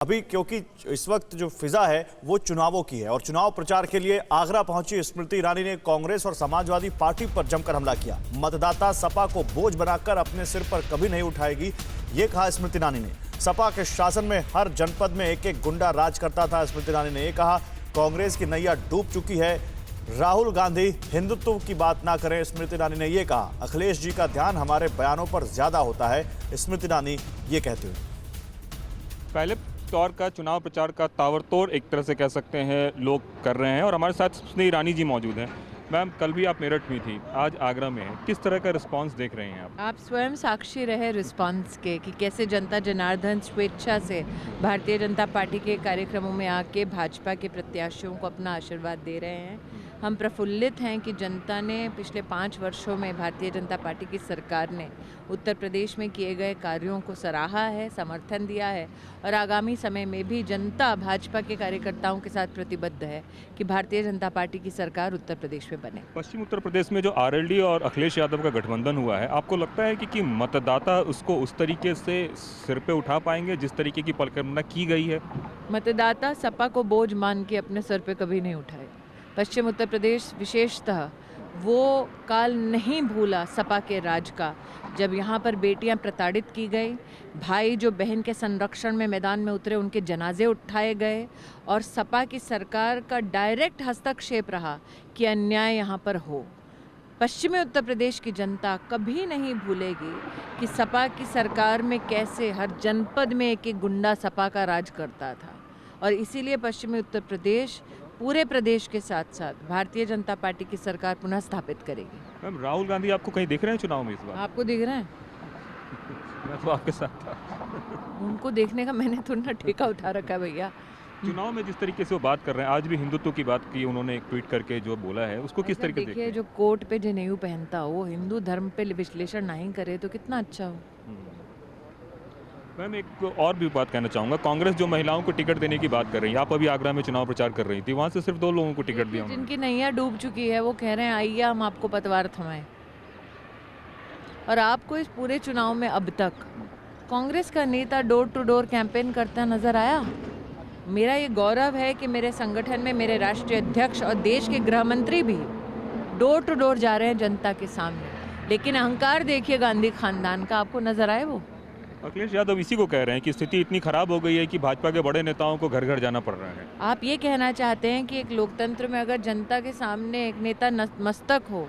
अभी क्योंकि इस वक्त जो फिजा है वो चुनावों की है और चुनाव प्रचार के लिए आगरा पहुंची स्मृति ईरानी ने कांग्रेस और समाजवादी पार्टी पर जमकर हमला किया। मतदाता सपा को बोझ बनाकर अपने सिर पर कभी नहीं उठाएगी, ये कहा स्मृति ईरानी ने। सपा के शासन में हर जनपद में एक एक गुंडा राज करता था। स्मृति ईरानी ने यह कहा, कांग्रेस की नैया डूब चुकी है, राहुल गांधी हिंदुत्व की बात ना करें। स्मृति ईरानी ने यह कहा, अखिलेश जी का ध्यान हमारे बयानों पर ज्यादा होता है। स्मृति ईरानी ये कहते हुए, पहले तौर का चुनाव प्रचार का ताबड़तोड़ एक तरह से कह सकते हैं लोग कर रहे हैं और हमारे साथ स्मृति ईरानी जी मौजूद हैं। मैम, कल भी आप मेरठ में थी, आज आगरा में है, किस तरह का रिस्पांस देख रहे हैं आप? आप स्वयं साक्षी रहे रिस्पांस के कि कैसे जनता जनार्दन स्वेच्छा से भारतीय जनता पार्टी के कार्यक्रमों में आके भाजपा के प्रत्याशियों को अपना आशीर्वाद दे रहे हैं। हम प्रफुल्लित हैं कि जनता ने पिछले 5 वर्षों में भारतीय जनता पार्टी की सरकार ने उत्तर प्रदेश में किए गए कार्यों को सराहा है, समर्थन दिया है और आगामी समय में भी जनता भाजपा के कार्यकर्ताओं के साथ प्रतिबद्ध है कि भारतीय जनता पार्टी की सरकार उत्तर प्रदेश में बने। पश्चिम उत्तर प्रदेश में जो आरएलडी और अखिलेश यादव का गठबंधन हुआ है, आपको लगता है कि मतदाता उसको उस तरीके से सिर पे उठा पाएंगे जिस तरीके की परिकल्पना की गई है? मतदाता सपा को बोझ मान के अपने सर पे कभी नहीं उठाए। पश्चिम उत्तर प्रदेश विशेषतः वो काल नहीं भूला सपा के राज का, जब यहाँ पर बेटियाँ प्रताड़ित की गई, भाई जो बहन के संरक्षण में मैदान में उतरे उनके जनाजे उठाए गए और सपा की सरकार का डायरेक्ट हस्तक्षेप रहा कि अन्याय यहाँ पर हो। पश्चिमी उत्तर प्रदेश की जनता कभी नहीं भूलेगी कि सपा की सरकार में कैसे हर जनपद में एक एक गुंडा सपा का राज करता था और इसीलिए पश्चिमी उत्तर प्रदेश पूरे प्रदेश के साथ साथ भारतीय जनता पार्टी की सरकार पुनः स्थापित करेगी। मैम, राहुल गांधी आपको कहीं दिख रहे हैं चुनाव में इस बार? आपको दिख रहे हैं? मैं तो आपके साथ था। उनको देखने का मैंने थोड़ा ना ठेका उठा रखा है भैया। चुनाव में जिस तरीके से वो बात कर रहे हैं, आज भी हिंदुत्व की बात की उन्होंने, एक ट्वीट करके जो बोला है उसको किस तरीके से देखते देखिए, हैं? जो कोट पे जनेऊ पहनता हो, हिंदू धर्म पे विश्लेषण नहीं करे तो कितना अच्छा हो। मैम, एक और भी बात कहना चाहूँगा, कांग्रेस जो महिलाओं को टिकट देने की बात कर रही है, आप अभी आगरा में चुनाव प्रचार कर रही थी, वहाँ से सिर्फ 2 लोगों को टिकट दिया उन्होंने। जिनकी नैया डूब चुकी है वो कह रहे हैं आइए हम आपको पतवार थमाएं। और आपको इस पूरे चुनाव में अब तक कांग्रेस का नेता डोर टू डोर कैंपेन करता नजर आया? मेरा ये गौरव है कि मेरे संगठन में मेरे राष्ट्रीय अध्यक्ष और देश के गृह मंत्री भी डोर टू डोर जा रहे हैं जनता के सामने। लेकिन अहंकार देखिए गांधी खानदान का, आपको नजर आए वो? अखिलेश यादव इसी को कह रहे हैं कि स्थिति इतनी खराब हो गई है कि भाजपा के बड़े नेताओं को घर घर जाना पड़ रहा है। आप ये कहना चाहते हैं कि एक लोकतंत्र में अगर जनता के सामने एक नेता मस्तक हो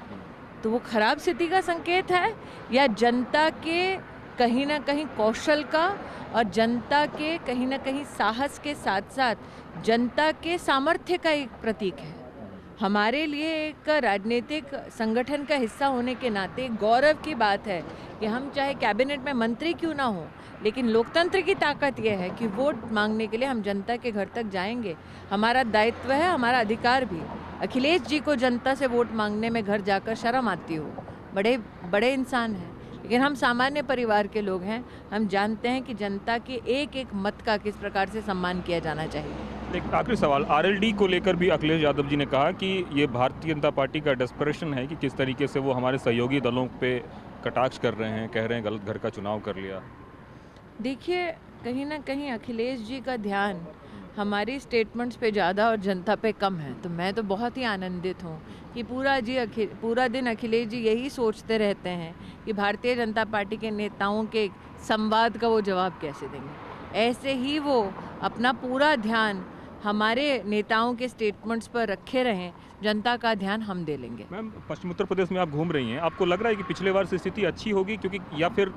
तो वो खराब स्थिति का संकेत है, या जनता के कहीं ना कहीं कौशल का और जनता के कहीं ना कहीं साहस के साथ साथ जनता के सामर्थ्य का एक प्रतीक है? हमारे लिए एक राजनीतिक संगठन का हिस्सा होने के नाते गौरव की बात है कि हम चाहे कैबिनेट में मंत्री क्यों ना हो, लेकिन लोकतंत्र की ताकत यह है कि वोट मांगने के लिए हम जनता के घर तक जाएंगे। हमारा दायित्व है, हमारा अधिकार भी। अखिलेश जी को जनता से वोट मांगने में घर जाकर शर्म आती हो, बड़े बड़े इंसान हैं, लेकिन हम सामान्य परिवार के लोग हैं। हम जानते हैं कि जनता के एक एक मत का किस प्रकार से सम्मान किया जाना चाहिए। एक आखिरी सवाल, आरएलडी को लेकर भी अखिलेश यादव जी ने कहा कि ये भारतीय जनता पार्टी का डेस्परेशन है कि किस तरीके से वो हमारे सहयोगी दलों पे कटाक्ष कर रहे हैं, कह रहे हैं गलत घर का चुनाव कर लिया। देखिए, कहीं ना कहीं अखिलेश जी का ध्यान हमारी स्टेटमेंट्स पे ज़्यादा और जनता पे कम है। तो मैं तो बहुत ही आनंदित हूँ कि पूरा दिन अखिलेश जी यही सोचते रहते हैं कि भारतीय जनता पार्टी के नेताओं के संवाद का वो जवाब कैसे देंगे। ऐसे ही वो अपना पूरा ध्यान हमारे नेताओं के स्टेटमेंट्स पर रखे रहें, जनता का ध्यान हम दे लेंगे। मैम, पश्चिम उत्तर प्रदेश में आप घूम रही हैं, आपको लग रहा है कि पिछले बार से स्थिति अच्छी होगी क्योंकि, या फिर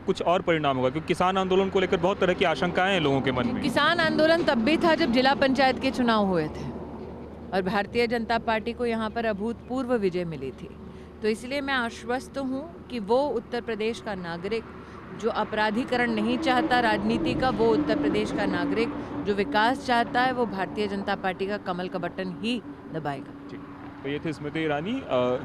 कुछ और परिणाम होगा? क्योंकि किसान आंदोलन को लेकर बहुत तरह की आशंकाएं हैं लोगों के मन में। किसान आंदोलन तब भी था जब जिला पंचायत के चुनाव हुए थे और भारतीय जनता पार्टी को यहाँ पर अभूतपूर्व विजय मिली थी। तो इसलिए मैं आश्वस्त हूँ कि वो उत्तर प्रदेश का नागरिक जो अपराधीकरण नहीं चाहता राजनीति का, वो उत्तर प्रदेश का नागरिक जो विकास चाहता है, वो भारतीय जनता पार्टी का कमल का बटन ही दबाएगा। ठीक, तो ये थे स्मृति ईरानी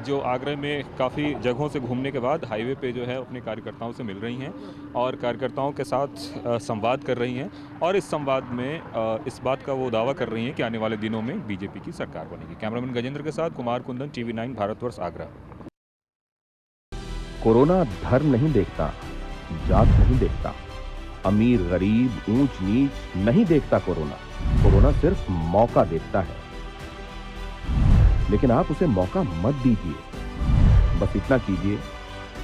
जो आगरा में काफ़ी जगहों से घूमने के बाद हाईवे पे जो है अपने कार्यकर्ताओं से मिल रही हैं और कार्यकर्ताओं के साथ संवाद कर रही हैं और इस संवाद में इस बात का वो दावा कर रही हैं कि आने वाले दिनों में बीजेपी की सरकार बनेगी। कैमरामैन गजेंद्र के साथ कुमार कुंदन, TV9 भारतवर्ष, आगरा। कोरोना धर्म नहीं देखता, जात नहीं देखता, अमीर गरीब ऊंच नीच नहीं देखता कोरोना। कोरोना सिर्फ मौका देखता है, लेकिन आप उसे मौका मत दीजिए। बस इतना कीजिए,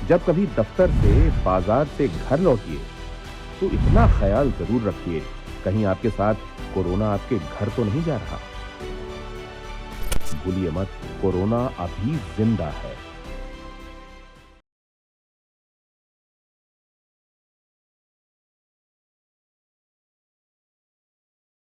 जब कभी दफ्तर से बाजार से घर लौटिए तो इतना ख्याल जरूर रखिए कहीं आपके साथ कोरोना आपके घर तो नहीं जा रहा। भूलिए मत, कोरोना अभी जिंदा है।